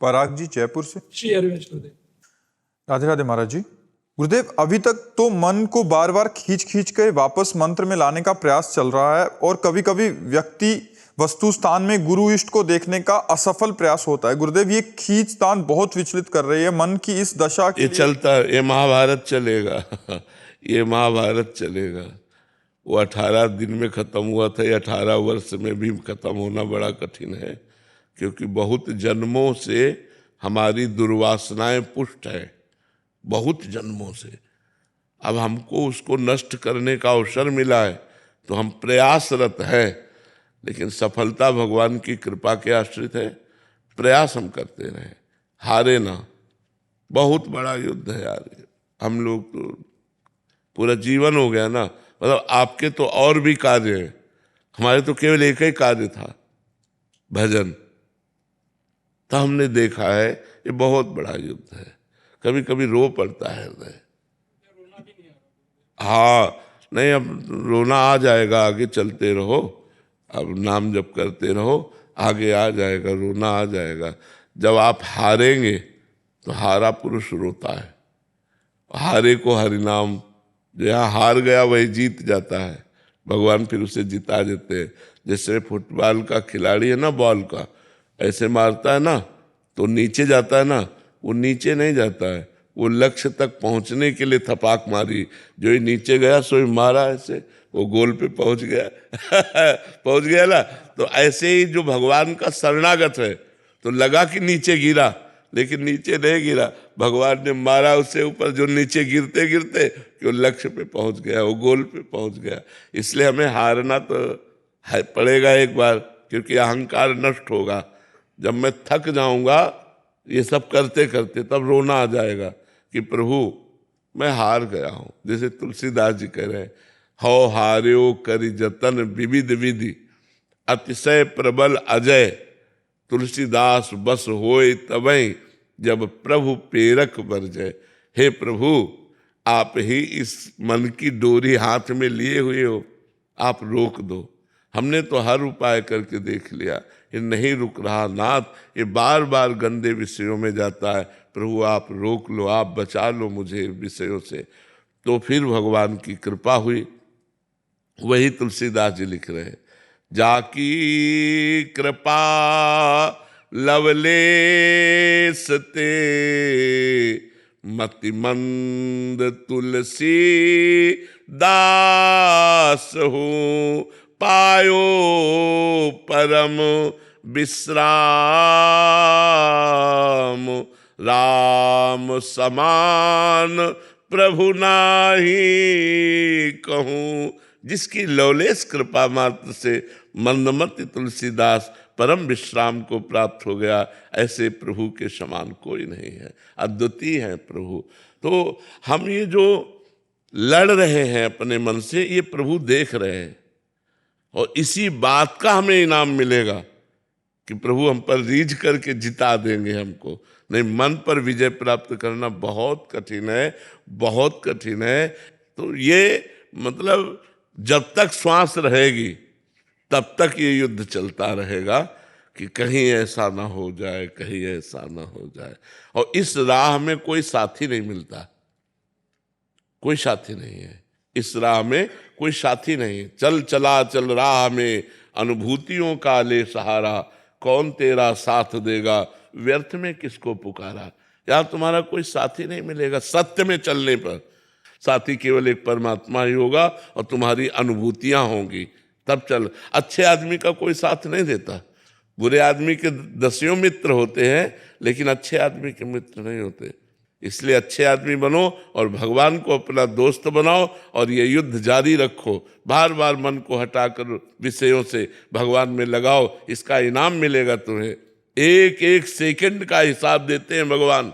पराग जी जयपुर से। श्री हरिवंश गुरुदेव। राधे राधे महाराज जी। गुरुदेव, अभी तक तो मन को बार बार खींच कर वापस मंत्र में लाने का प्रयास चल रहा है और कभी कभी व्यक्ति वस्तु स्थान में गुरु इष्ट को देखने का असफल प्रयास होता है। गुरुदेव, ये खींचतान बहुत विचलित कर रही है मन की इस दशा के ये चलता है, ये महाभारत चलेगा ये महाभारत चलेगा। वो 18 दिन में खत्म हुआ था, ये 18 वर्ष में भी खत्म होना बड़ा कठिन है, क्योंकि बहुत जन्मों से हमारी दुर्वासनाएं पुष्ट है, बहुत जन्मों से। अब हमको उसको नष्ट करने का अवसर मिला है तो हम प्रयासरत है, लेकिन सफलता भगवान की कृपा के आश्रित है। प्रयास हम करते रहे, हारे ना। बहुत बड़ा युद्ध है यार, हम लोग तो पूरा जीवन हो गया ना। मतलब आपके तो और भी कार्य हैं, हमारे तो केवल एक ही कार्य था, भजन। तो हमने देखा है ये बहुत बड़ा युद्ध है, कभी कभी रो पड़ता है हृदय। हाँ, नहीं अब रोना आ जाएगा, आगे चलते रहो, अब नाम जप करते रहो, आगे आ जाएगा, रोना आ जाएगा। जब आप हारेंगे तो हारा पुरुष रोता है, हारे को हरिनाम, जो यहाँ हार गया वही जीत जाता है, भगवान फिर उसे जिता देते हैं। जैसे फुटबॉल का खिलाड़ी है ना, बॉल का ऐसे मारता है ना तो नीचे जाता है ना, वो नीचे नहीं जाता है, वो लक्ष्य तक पहुंचने के लिए थपाक मारी, जो ही नीचे गया सो ही मारा, ऐसे वो गोल पे पहुंच गया पहुंच गया ना। तो ऐसे ही जो भगवान का शरणागत है तो लगा कि नीचे गिरा, लेकिन नीचे नहीं गिरा, भगवान ने मारा उससे ऊपर, जो नीचे गिरते गिरते कि वो लक्ष्य पे पहुंच गया, वो गोल पे पहुंच गया। इसलिए हमें हारना तो पड़ेगा एक बार, क्योंकि अहंकार नष्ट होगा। जब मैं थक जाऊंगा ये सब करते करते, तब रोना आ जाएगा कि प्रभु मैं हार गया हूं। जैसे तुलसीदास जी कह रहे हैं, हौ हार्यो करि जतन विविध विधि, अतिशय प्रबल अजय, तुलसीदास बस होए तबई, जब प्रभु पेरक बरजय। हे प्रभु, आप ही इस मन की डोरी हाथ में लिए हुए हो, आप रोक दो। हमने तो हर उपाय करके देख लिया, ये नहीं रुक रहा नाथ, ये बार बार गंदे विषयों में जाता है। प्रभु आप रोक लो, आप बचा लो मुझे विषयों से। तो फिर भगवान की कृपा हुई। वही तुलसीदास जी लिख रहे हैं, जाकी कृपा लवलेस ते, मतिमंद तुलसी दास हूँ, पायो परम विश्राम, राम समान प्रभु नाही कहूँ। जिसकी लवलेस कृपा मात्र से मंदमति तुलसीदास परम विश्राम को प्राप्त हो गया, ऐसे प्रभु के समान कोई नहीं है, अद्वितीय है प्रभु। तो हम ये जो लड़ रहे हैं अपने मन से, ये प्रभु देख रहे हैं, और इसी बात का हमें इनाम मिलेगा कि प्रभु हम पर रीझ करके जिता देंगे हमको। नहीं, मन पर विजय प्राप्त करना बहुत कठिन है, बहुत कठिन है। तो ये मतलब जब तक श्वास रहेगी तब तक ये युद्ध चलता रहेगा कि कहीं ऐसा ना हो जाए, कहीं ऐसा ना हो जाए। और इस राह में कोई साथी नहीं मिलता, कोई साथी नहीं है इस राह में, कोई साथी नहीं है। चल चला चल राह में, अनुभूतियों का ले सहारा, कौन तेरा साथ देगा, व्यर्थ में किसको पुकारा। यार तुम्हारा कोई साथी नहीं मिलेगा सत्य में चलने पर। साथी केवल एक परमात्मा ही होगा और तुम्हारी अनुभूतियां होंगी, तब चल। अच्छे आदमी का कोई साथ नहीं देता, बुरे आदमी के दसियों मित्र होते हैं, लेकिन अच्छे आदमी के मित्र नहीं होते। इसलिए अच्छे आदमी बनो और भगवान को अपना दोस्त बनाओ, और ये युद्ध जारी रखो। बार बार मन को हटाकर विषयों से भगवान में लगाओ, इसका इनाम मिलेगा तुम्हें। एक एक सेकंड का हिसाब देते हैं भगवान।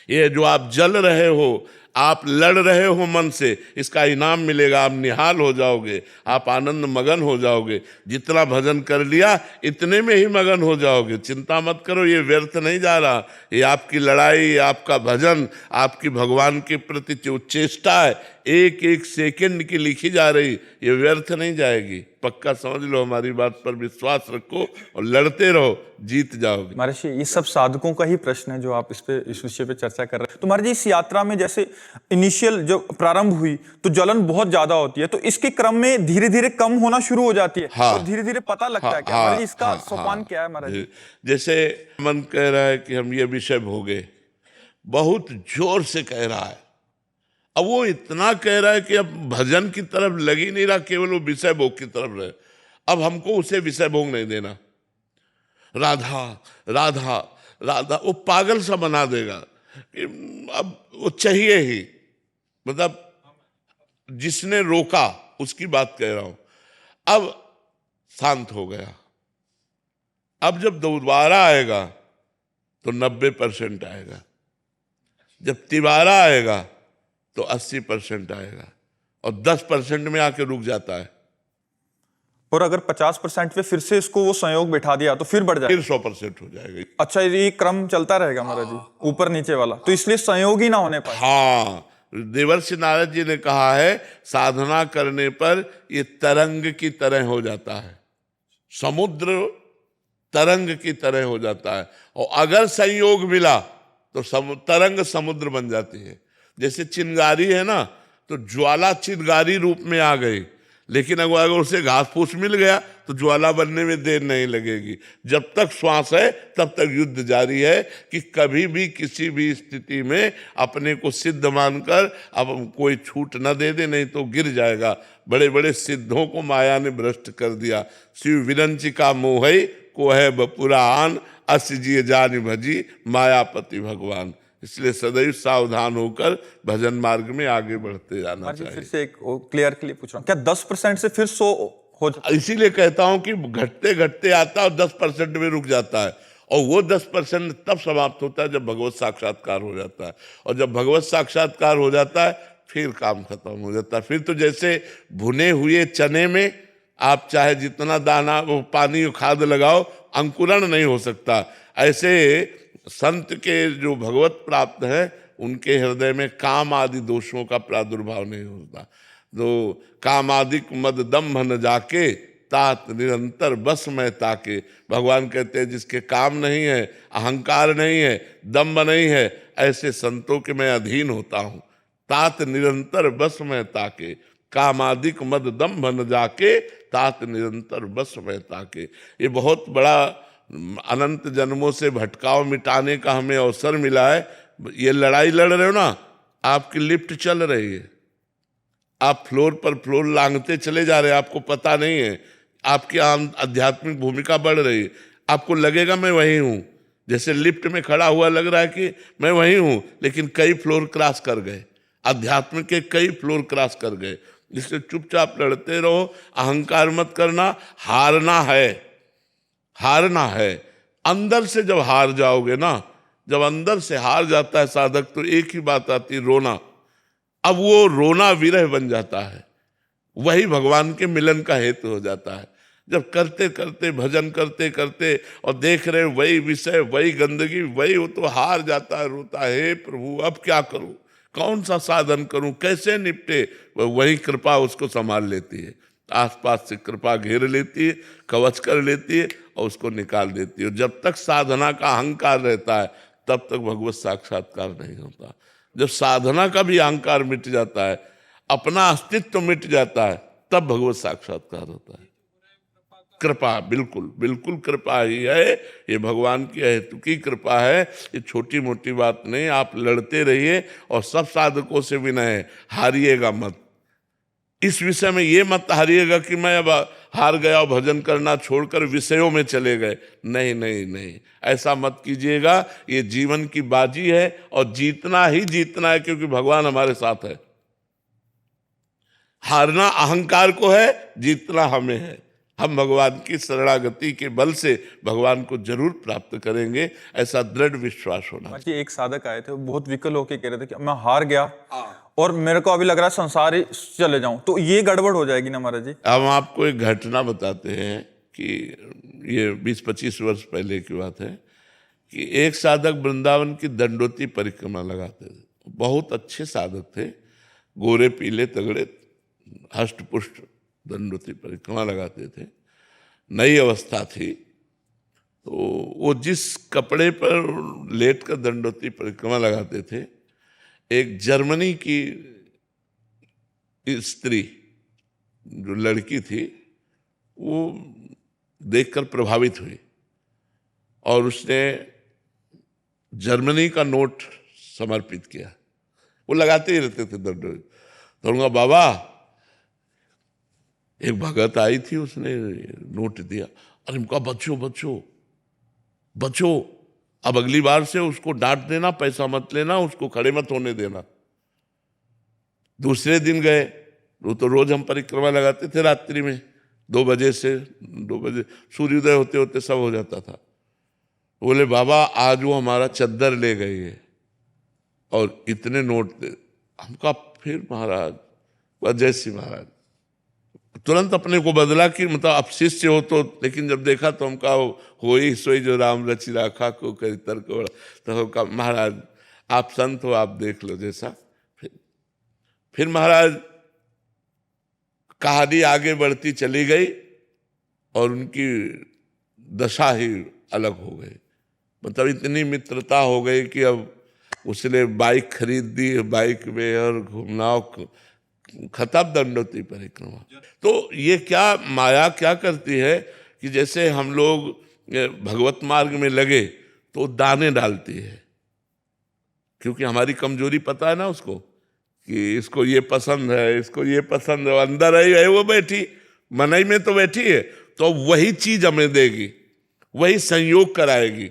ये जो आप जल रहे हो, आप लड़ रहे हो मन से, इसका इनाम मिलेगा। आप निहाल हो जाओगे, आप आनंद मगन हो जाओगे। जितना भजन कर लिया इतने में ही मगन हो जाओगे। चिंता मत करो, ये व्यर्थ नहीं जा रहा। ये आपकी लड़ाई, आपका भजन, आपकी भगवान के प्रति जो चेष्टा है, एक एक सेकंड की लिखी जा रही, ये व्यर्थ नहीं जाएगी। पक्का समझ लो, हमारी बात पर विश्वास रखो और लड़ते रहो, जीत जाओगे। महाराज जी, ये सब साधकों का ही प्रश्न है जो आप इस विषय पे चर्चा कर रहे हैं। तो महाराज जी, इस यात्रा में जैसे इनिशियल जो प्रारंभ हुई तो जलन बहुत ज्यादा होती है, तो इसके क्रम में धीरे धीरे कम होना शुरू हो जाती है। हाँ, और धीरे धीरे पता लगता हाँ, है क्या हाँ, महाराज जी, इसका हाँ, सोपान हाँ, क्या है महाराज जी? जैसे मन कह रहा है कि हम ये विषय भोगे, बहुत जोर से कह रहा है। अब वो इतना कह रहा है कि अब भजन की तरफ लग ही नहीं रहा, केवल वो विषय भोग की तरफ रहे। अब हमको उसे विषय भोग नहीं देना। राधा राधा राधा, वो पागल सा बना देगा कि अब वो चाहिए ही। मतलब जिसने रोका उसकी बात कह रहा हूं। अब शांत हो गया। अब जब दोबारा आएगा तो 90% आएगा, जब तिबारा आएगा तो 80% आएगा, और 10% में आके रुक जाता है। और अगर 50% पे फिर से इसको वो संयोग बैठा दिया तो फिर बढ़ जाएगा, फिर 100% हो जाएगा। अच्छा ये क्रम चलता रहेगा महाराज जी, ऊपर नीचे वाला, तो इसलिए संयोग ही ना होने पाए। हाँ, देवर्षि नारद जी ने कहा है, साधना करने पर ये तरंग की तरह हो जाता है, समुद्र तरंग की तरह हो जाता है। और अगर संयोग मिला तो तरंग समुद्र बन जाती है। जैसे चिंगारी है ना, तो ज्वाला चिंगारी रूप में आ गई, लेकिन अगर उसे घास फूस मिल गया तो ज्वाला बनने में देर नहीं लगेगी। जब तक श्वास है तब तक युद्ध जारी है कि कभी भी किसी भी स्थिति में अपने को सिद्ध मानकर अब कोई छूट न दे दे, नहीं तो गिर जाएगा। बड़े बड़े सिद्धों को माया ने भ्रष्ट कर दिया। शिव विरंचिका मोहई को है बपुरान, अस जिय जान भजी मायापति भगवान। इसलिए सदैव सावधान होकर भजन मार्ग में आगे बढ़ते जाना चाहिए। फिर से एक क्लियर के लिए पूछ रहा हूँ, क्या 10% से फिर 100 हो जाता? इसीलिए कहता हूं कि घटते घटते आता है और 10% में रुक जाता है, और वो 10% तब समाप्त होता है जब भगवत साक्षात्कार हो जाता है। और जब भगवत साक्षात्कार हो जाता है फिर काम खत्म हो जाता है। फिर तो जैसे भुने हुए चने में आप चाहे जितना दाना वो पानी खाद लगाओ, अंकुरण नहीं हो सकता। ऐसे संत के जो भगवत प्राप्त है उनके हृदय में काम आदि दोषों का प्रादुर्भाव नहीं होता। तो कामादिक मद दम्भ न जाके, तात निरंतर बस में ताके। भगवान कहते हैं जिसके काम नहीं है, अहंकार नहीं है, दम्भ नहीं है, ऐसे संतों के मैं अधीन होता हूँ। तात निरंतर बस में ताके, कामादिक मद दम्भ न जाके, तात निरंतर बस में ताके। ये बहुत बड़ा अनंत जन्मों से भटकाव मिटाने का हमें अवसर मिला है। ये लड़ाई लड़ रहे हो ना, आपकी लिफ्ट चल रही है, आप फ्लोर पर फ्लोर लांघते चले जा रहे हैं, आपको पता नहीं है, आपकी आध्यात्मिक भूमिका बढ़ रही है। आपको लगेगा मैं वही हूं, जैसे लिफ्ट में खड़ा हुआ लग रहा है कि मैं वही हूं, लेकिन कई फ्लोर क्रॉस कर गए, अध्यात्म के कई फ्लोर क्रॉस कर गए। इसलिए चुपचाप लड़ते रहो, अहंकार मत करना। हारना है, हारना है। अंदर से जब हार जाओगे ना, जब अंदर से हार जाता है साधक, तो एक ही बात आती, रोना। अब वो रोना विरह बन जाता है, वही भगवान के मिलन का हेतु हो जाता है। जब करते करते भजन करते करते और देख रहे वही विषय, वही गंदगी, वही, वो तो हार जाता है, रोता है, हे प्रभु अब क्या करूं, कौन सा साधन करूं, कैसे निपटे। वही कृपा उसको संभाल लेती है, आसपास से कृपा घेर लेती है, कवच कर लेती है और उसको निकाल देती है। जब तक साधना का अहंकार रहता है तब तक भगवत साक्षात्कार नहीं होता। जब साधना का भी अहंकार मिट जाता है, अपना अस्तित्व मिट जाता है, तब भगवत साक्षात्कार होता है। कृपा, बिल्कुल बिल्कुल कृपा ही है, ये भगवान की हेतु की कृपा है, ये छोटी मोटी बात नहीं। आप लड़ते रहिए और सब साधकों से विनय है, हारिएगा मत। इस विषय में ये मत हारिएगा कि मैं अब हार गया और भजन करना छोड़कर विषयों में चले गए। नहीं नहीं नहीं, ऐसा मत कीजिएगा। ये जीवन की बाजी है और जीतना ही जीतना है, क्योंकि भगवान हमारे साथ है। हारना अहंकार को है, जीतना हमें है। हम भगवान की शरणागति के बल से भगवान को जरूर प्राप्त करेंगे, ऐसा दृढ़ विश्वास होना। एक साधक आए थे, वो बहुत विकल होके कह रहे थे कि मैं हार गया और मेरे को अभी लग रहा है संसार ही चले जाऊं, तो ये गड़बड़ हो जाएगी ना महाराज जी? हम आपको एक घटना बताते हैं कि ये 20-25 वर्ष पहले की बात है कि एक साधक वृंदावन की दंडोती परिक्रमा लगाते थे, बहुत अच्छे साधक थे। गोरे पीले तगड़े हष्ट पुष्ट दंडोती परिक्रमा लगाते थे। नई अवस्था थी, तो वो जिस कपड़े पर लेट कर दंडोती परिक्रमा लगाते थे, एक जर्मनी की स्त्री जो लड़की थी वो देखकर प्रभावित हुई और उसने जर्मनी का नोट समर्पित किया। वो लगाते ही रहते थे दंडोती। तो उनका बाबा, एक भगत आई थी, उसने नोट दिया। अरे उनका बच्चों बच्चों बच्चों, अब अगली बार से उसको डांट देना, पैसा मत लेना, उसको खड़े मत होने देना। दूसरे दिन गए, वो तो रोज हम परिक्रमा लगाते थे रात्रि में 2 बजे से 2 बजे सूर्योदय होते होते सब हो जाता था। बोले बाबा आज वो हमारा चद्दर ले गई है और इतने नोट दे। हमका फिर महाराज, बस जैसी महाराज तुरंत अपने को बदला कि मतलब अब शिष्य हो तो, लेकिन जब देखा तो हमका हो ही सोई जो राम रचि राखा को करी तर्क बड़ा। तो हमका महाराज आप संत हो, आप देख लो जैसा। फिर महाराज कहानी आगे बढ़ती चली गई और उनकी दशा ही अलग हो गई। मतलब इतनी मित्रता हो गई कि अब उसने बाइक खरीद दी, बाइक में और घूमना खत्म दंडोती परिक्रमा। तो ये क्या माया क्या करती है कि जैसे हम लोग भगवत मार्ग में लगे तो दाने डालती है, क्योंकि हमारी कमजोरी पता है ना उसको कि इसको ये पसंद है, इसको ये पसंद है, अंदर आई है वो बैठी, मनई में तो बैठी है, तो वही चीज हमें देगी, वही संयोग कराएगी।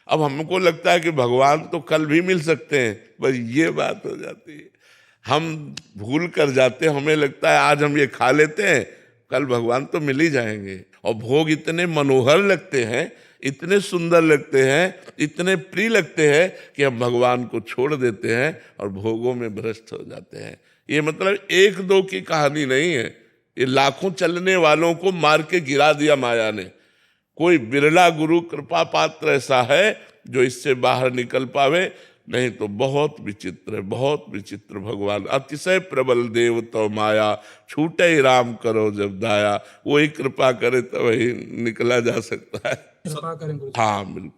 अब हमको लगता है कि भगवान तो कल भी मिल सकते हैं, बस ये बात हो जाती है, हम भूल कर जाते हैं। हमें लगता है आज हम ये खा लेते हैं, कल भगवान तो मिल ही जाएंगे। और भोग इतने मनोहर लगते हैं, इतने सुंदर लगते हैं, इतने प्रिय लगते हैं कि हम भगवान को छोड़ देते हैं और भोगों में भ्रष्ट हो जाते हैं। ये मतलब 1-2 की कहानी नहीं है, ये लाखों चलने वालों को मार के गिरा दिया माया ने। कोई बिरला गुरु कृपा पात्र ऐसा है जो इससे बाहर निकल पावे, नहीं तो बहुत विचित्र है, बहुत विचित्र। भगवान अतिशय प्रबल देव तो माया, छूटे ही राम करो जब दाया। वही कृपा करे तो वही निकला जा सकता है। कृपा करें गुरु। हाँ बिल्कुल।